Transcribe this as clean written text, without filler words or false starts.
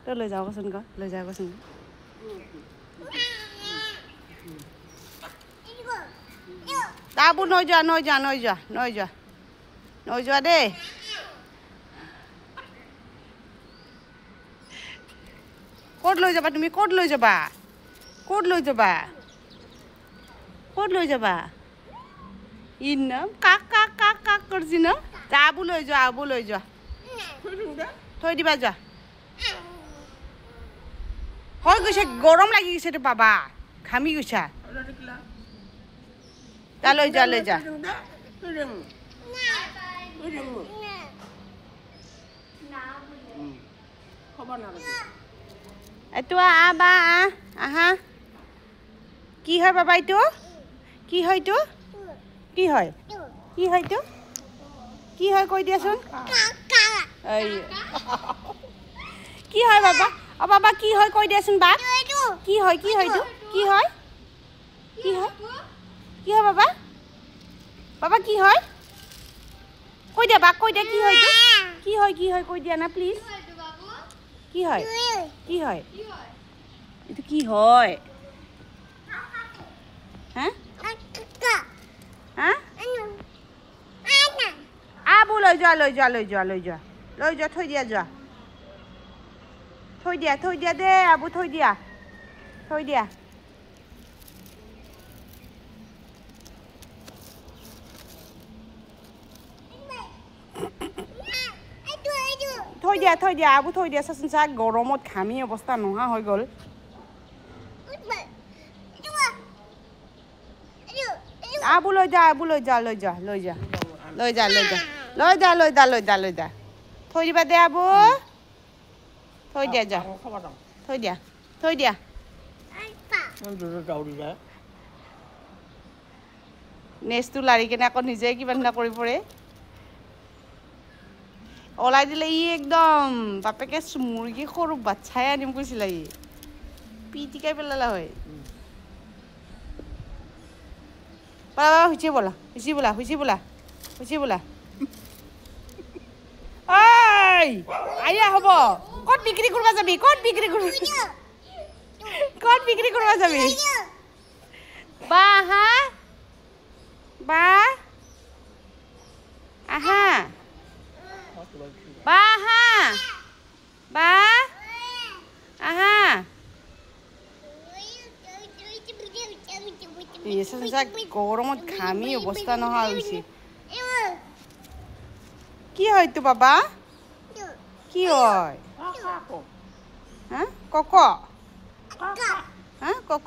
তই লৈ যাওঁ কচোন লৈ যাওঁ কচোন তাবো নৈ যোৱা দেই ক'ত লৈ যাবা তুমি ক'ত লৈ যাবা ইন কাক কাক কাক কাক কৰিছি ন যাবো লৈ যোৱা থৈ দিবা যোৱা হৈ গৈছে গৰম লাগি গৈছে তো বাবা ঘামি গৈছা যা লৈ যা এইটো বা আহা কি হয় বাবা এইটো কি হয় কৈ দিয়াচোন কি হয় বাবা বাবা কি হয় কৈ দিয়াচোন বাপ কি হয় বাবা কি হয় কৈ দিয়া বাক কৈ দিয়া কি হয় কৈ দিয়া না প্লিজ কি হয় এইটো কি হয় হা আবু লৈ যোৱা থৈ দিয়া দে আবু থৈ দিয়া থৈ দিয়া আবু থৈ দিয়া চাচোন চা গৰমত ঘামি অৱস্থা নোহোৱা হৈ গ'ল আবু লৈ যা থৈ দিবা দে আবু থৈ দিয়া যা থৈ দিয়া নেক্সটটো লাৰি কেনে আকৌ নিজে কিবা নিচিনা কৰি পৰে ওলাই দিলে ই একদম বাপেকে মুৰ্গী সৰু বাচ্ছাই আনিম কৈছিলে ই পিটিকাই পেলালা হয় শুচি বোলা আইয়া হ'ব ক'ত বিক্ৰী কৰিব যাবি বা আহা গৰমত ঘামি অৱস্থা নোহোৱা হৈছে কি হয় তো বাবা কি হয় কক